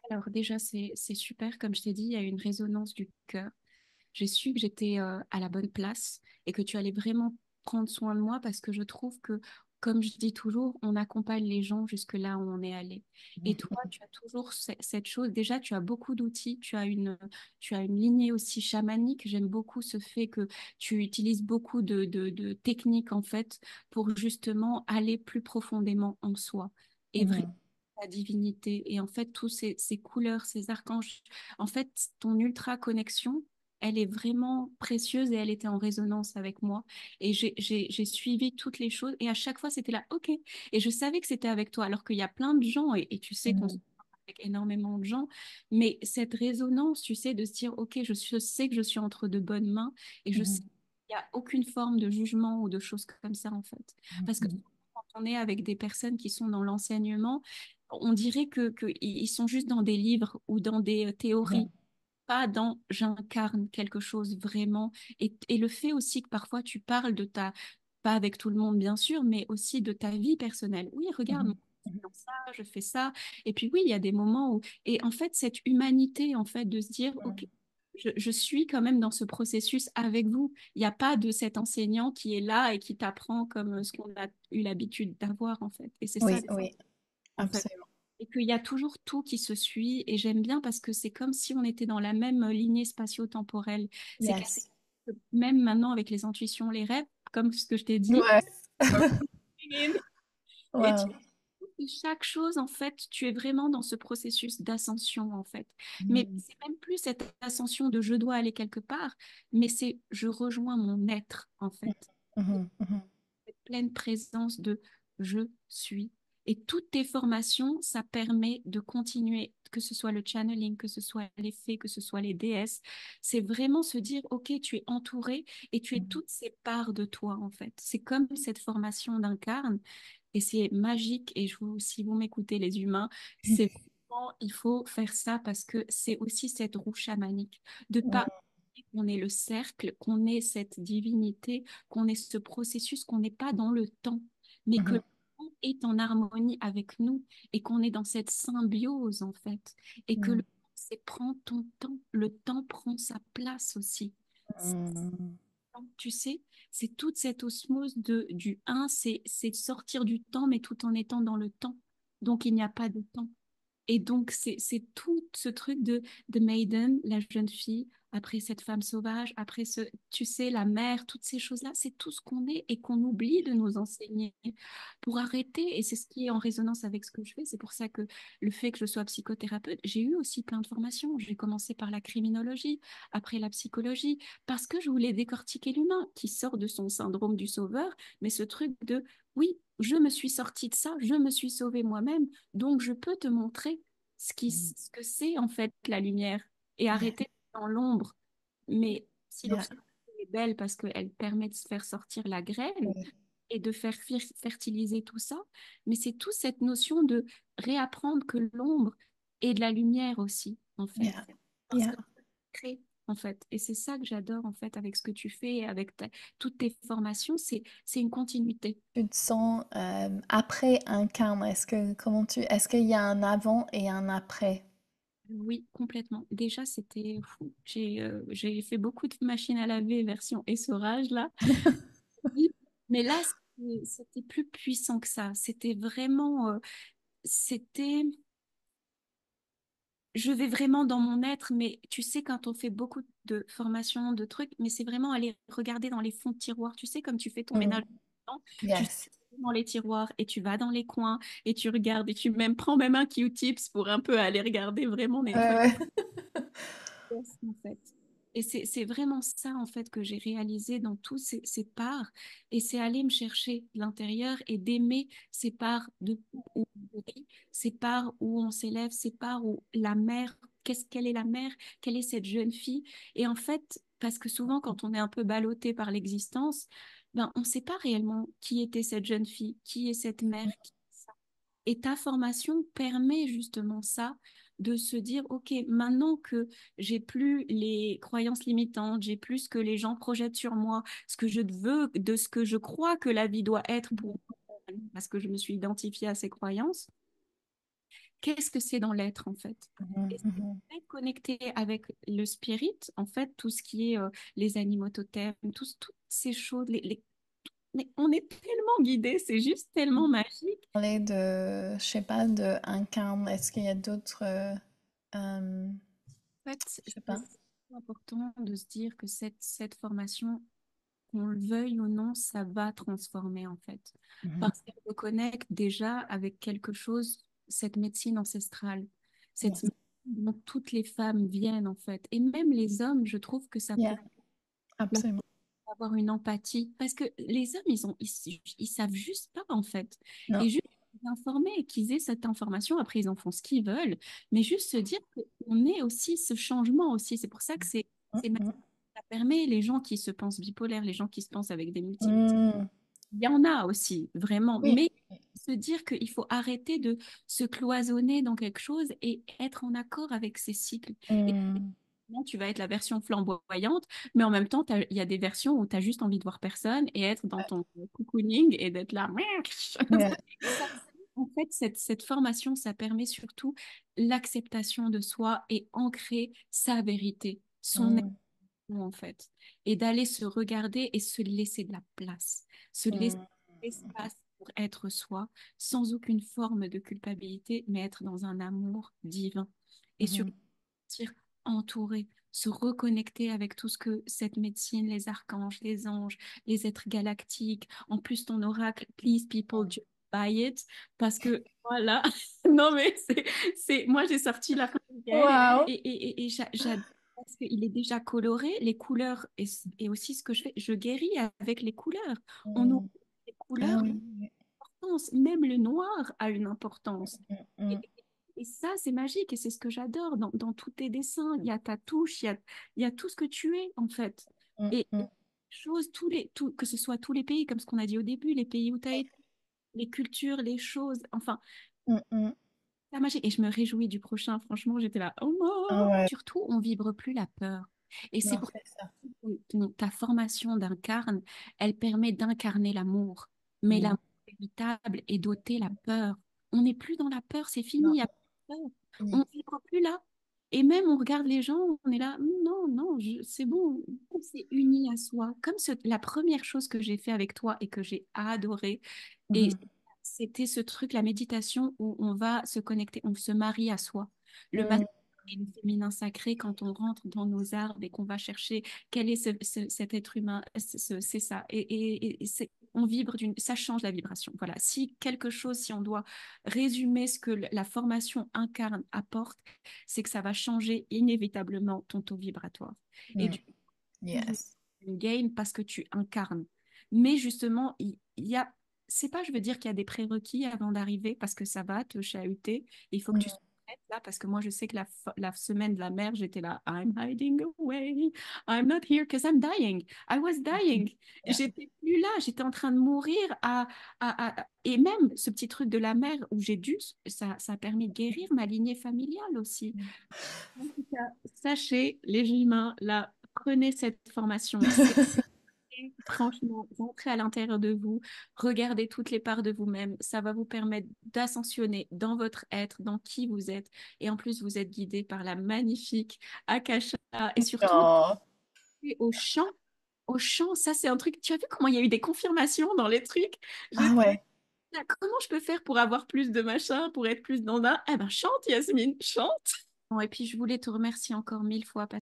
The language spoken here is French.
Alors déjà, c'est super. Comme je t'ai dit, il y a une résonance du cœur. J'ai su que j'étais à la bonne place et que tu allais vraiment prendre soin de moi parce que je trouve que, comme je dis toujours, on accompagne les gens jusque là où on est allé. Et toi, tu as toujours cette chose. Déjà, tu as beaucoup d'outils. Tu as une lignée aussi chamanique. J'aime beaucoup ce fait que tu utilises beaucoup de techniques en fait pour justement aller plus profondément en soi et vraiment Mhm. la divinité. Et en fait, tous ces couleurs, ces archanges, en fait, ton ultra connexion elle est vraiment précieuse et elle était en résonance avec moi. Et j'ai suivi toutes les choses et à chaque fois, c'était là, OK. Et je savais que c'était avec toi, alors qu'il y a plein de gens et tu sais qu'on se Mhm. parle avec énormément de gens. Mais cette résonance, tu sais, de se dire, OK, je sais que je suis entre de bonnes mains et je sais Mhm. qu'il n'y a aucune forme de jugement ou de choses comme ça, en fait. Parce que Mhm. quand on est avec des personnes qui sont dans l'enseignement, on dirait que ils sont juste dans des livres ou dans des théories Mhm. pas dans j'incarne quelque chose vraiment. Et le fait aussi que parfois tu parles de ta, pas avec tout le monde bien sûr, mais aussi de ta vie personnelle. Oui, regarde, moi, Mhm. je fais ça, je fais ça. Et puis oui, il y a des moments où... Et en fait, cette humanité, en fait, de se dire, OK, je suis quand même dans ce processus avec vous. Il n'y a pas de cet enseignant qui est là et qui t'apprend comme ce qu'on a eu l'habitude d'avoir, en fait. Et c'est ça, Oui, oui, en fait absolument. et qu'il y a toujours tout qui se suit. Et j'aime bien parce que c'est comme si on était dans la même lignée spatio-temporelle. C'est Yes. que même maintenant avec les intuitions, les rêves, comme ce que je t'ai dit, Ouais. et tu Wow. et chaque chose, en fait, tu es vraiment dans ce processus d'ascension, en fait. Mais Mhm. c'est même plus cette ascension de je dois aller quelque part, mais c'est je rejoins mon être, en fait. Mhm. Mhm. Cette pleine présence de je suis. Et toutes tes formations, ça permet de continuer, que ce soit le channeling, que ce soit les fées, que ce soit les déesses. C'est vraiment se dire, OK, tu es entouré et tu es Mhm. toutes ces parts de toi, en fait. C'est comme cette formation d'incarne et c'est magique. Et si vous m'écoutez, les humains, c'est vraiment, il faut faire ça parce que c'est aussi cette roue chamanique de pas qu'on est le cercle, qu'on est cette divinité, qu'on est ce processus, qu'on n'est pas dans le temps, mais que Mhm. le temps est en harmonie avec nous et qu'on est dans cette symbiose en fait. Et que le Mhm. temps, c'est prends ton temps, le temps prend sa place aussi. Mhm. Tu sais, c'est toute cette osmose du un, c'est sortir du temps, mais tout en étant dans le temps. Donc il n'y a pas de temps. Et donc, c'est tout ce truc de Maiden, la jeune fille, après cette femme sauvage, après tu sais, la mère, toutes ces choses-là, c'est tout ce qu'on est et qu'on oublie de nous enseigner pour arrêter. Et c'est ce qui est en résonance avec ce que je fais. C'est pour ça que le fait que je sois psychothérapeute, j'ai eu aussi plein de formations. J'ai commencé par la criminologie, après la psychologie, parce que je voulais décortiquer l'humain qui sort de son syndrome du sauveur, mais ce truc de, oui, je me suis sortie de ça, je me suis sauvée moi-même. Donc, je peux te montrer Mhm. ce que c'est en fait la lumière et Yeah. arrêter dans l'ombre. Mais si Yeah. l'obscurité est belle parce qu'elle permet de se faire sortir la graine Oui. et de faire fertiliser tout ça, mais c'est toute cette notion de réapprendre que l'ombre est de la lumière aussi, en fait. Yeah. Parce Yeah. que crée, en fait. Et c'est ça que j'adore, en fait, avec ce que tu fais et avec toutes tes formations, c'est une continuité. Tu te sens après un carme, est-ce qu'il y a un avant et un après? Oui, complètement. Déjà, c'était fou. J'ai fait beaucoup de machines à laver version essorage là. Oui. Mais là, c'était plus puissant que ça. C'était vraiment, c'était, je vais vraiment dans mon être, mais tu sais, quand on fait beaucoup de formations, de trucs, mais c'est vraiment aller regarder dans les fonds de tiroirs. Tu sais, comme tu fais ton ménage, Mm. tu Yes. dans les tiroirs et tu vas dans les coins et tu regardes et tu même prends même un Q-tips pour un peu aller regarder vraiment, Ouais, nettoyer ouais. en fait. Et c'est vraiment ça, en fait, que j'ai réalisé dans tous ces parts. Et c'est aller me chercher de l'intérieur et d'aimer ces parts où on rit, ces parts où on s'élève, ces parts où la mère, quelle est la mère? Quelle est cette jeune fille? Et en fait, parce que souvent, quand on est un peu ballotté par l'existence, ben, on ne sait pas réellement qui était cette jeune fille, qui est cette mère, qui est ça. Et ta formation permet justement ça, de se dire, OK, maintenant que j'ai plus les croyances limitantes, j'ai plus ce que les gens projettent sur moi, ce que je veux, de ce que je crois que la vie doit être pour moi, parce que je me suis identifiée à ces croyances, qu'est-ce que c'est dans l'être, en fait. Mhm, Et c'est mhm. très connecté avec le spirit, en fait, tout ce qui est les animaux totems, toutes ces choses, mais on est tellement guidés, c'est juste tellement magique. Parler de, je sais pas, de incarne. Est-ce qu'il y a d'autres, euh, En fait, je sais c'est pas. important de se dire que cette formation, qu'on le veuille ou non, ça va transformer en fait. Mhm. Parce qu'elle reconnecte déjà avec quelque chose, cette médecine ancestrale, cette Yes. médecine dont toutes les femmes viennent en fait. Et même les hommes, je trouve que ça Yeah, peut leur absolument. avoir une empathie. Parce que les hommes, ils savent juste pas en fait. Non. Et juste informer qu'ils aient cette information, après ils en font ce qu'ils veulent, mais juste se dire qu'on est aussi ce changement aussi. C'est pour ça que c'est Mhm, ça permet les gens qui se pensent bipolaires, les gens qui se pensent avec des multiples. mhm. Il y en a aussi, vraiment. Oui. Mais se dire qu'il faut arrêter de se cloisonner dans quelque chose et être en accord avec ces cycles. Et Mhm. non, tu vas être la version flamboyante, mais en même temps, il y a des versions où tu as juste envie de voir personne et être dans ton cocooning et d'être là. Yeah. Ça, en fait, cette formation, ça permet surtout l'acceptation de soi et ancrer sa vérité, son Mhm. en fait, et d'aller se regarder et se laisser de la place, se laisser Mhm. de l'espace pour être soi, sans aucune forme de culpabilité, mais être dans un amour divin. Et surtout, Mhm. se sentir entouré, se reconnecter avec tout ce que cette médecine, les archanges, les anges, les êtres galactiques, en plus ton oracle, please people, just buy it, parce que voilà, non mais moi j'ai sorti la et, Wow. j'adore parce qu'il est déjà coloré, les couleurs, et aussi ce que je fais, je guéris avec les couleurs. On oublie Mhm. les Ah couleurs, oui. Oui. l'importance, même le noir a une importance. Et, Mhm. et ça, c'est magique et c'est ce que j'adore dans tous tes dessins. Il y a ta touche, il y a tout ce que tu es, en fait. Et Mhm. choses, que ce soit tous les pays, comme ce qu'on a dit au début, les pays où tu as été, les cultures, les choses, enfin, Mhm. c'est magique. Et je me réjouis du prochain, franchement, j'étais là, oh Ah non. ouais. Surtout, on vibre plus la peur. Et c'est Non, pour c'est ça. ta formation d'incarne, elle permet d'incarner l'amour. Mais Mhm. l'amour véritable est doté la peur. On n'est plus dans la peur, c'est fini, il Non. n'y a plus de peur. On Oui. ne vibre plus là. Et même on regarde les gens, on est là, non, non, c'est bon, on s'est unis à soi. Comme la première chose que j'ai fait avec toi et que j'ai adoré, et Mhm. c'était ce truc, la méditation où on va se connecter, on se marie à soi. Le masculin Mhm. et le féminin sacré, quand on rentre dans nos arbres et qu'on va chercher quel est cet être humain, c'est ça. On vibre ça change la vibration. Voilà. Si quelque chose, si on doit résumer ce que la formation incarne, apporte, c'est que ça va changer inévitablement ton taux vibratoire. Et Mhm. du coup, Yes. une game parce que tu incarnes. Mais justement, il y a, c'est pas, je veux dire qu'il y a des prérequis avant d'arriver parce que ça va te chahuter. Il faut que tu sois Mhm. prête là parce que moi, je sais que la semaine de la mer, j'étais là, I'm hiding away. I'm not here because I'm dying. I was dying. Yeah. J'étais plus là. J'étais en train de mourir et même ce petit truc de la mer où j'ai dû, ça a permis de guérir ma lignée familiale aussi. En tout cas, sachez, les humains, là, prenez cette formation. C'est franchement, rentrez à l'intérieur de vous, regardez toutes les parts de vous-même. Ça va vous permettre d'ascensionner dans votre être, dans qui vous êtes. Et en plus, vous êtes guidé par la magnifique Akasha. Et surtout, Non. au chant. Au chant, ça, c'est un truc. Tu as vu comment il y a eu des confirmations dans les trucs? Ah J'étais ouais. là, comment je peux faire pour avoir plus de machin, pour être plus dans un. Eh ben, chante, Yasmine, chante. Bon, et puis, je voulais te remercier encore 1000 fois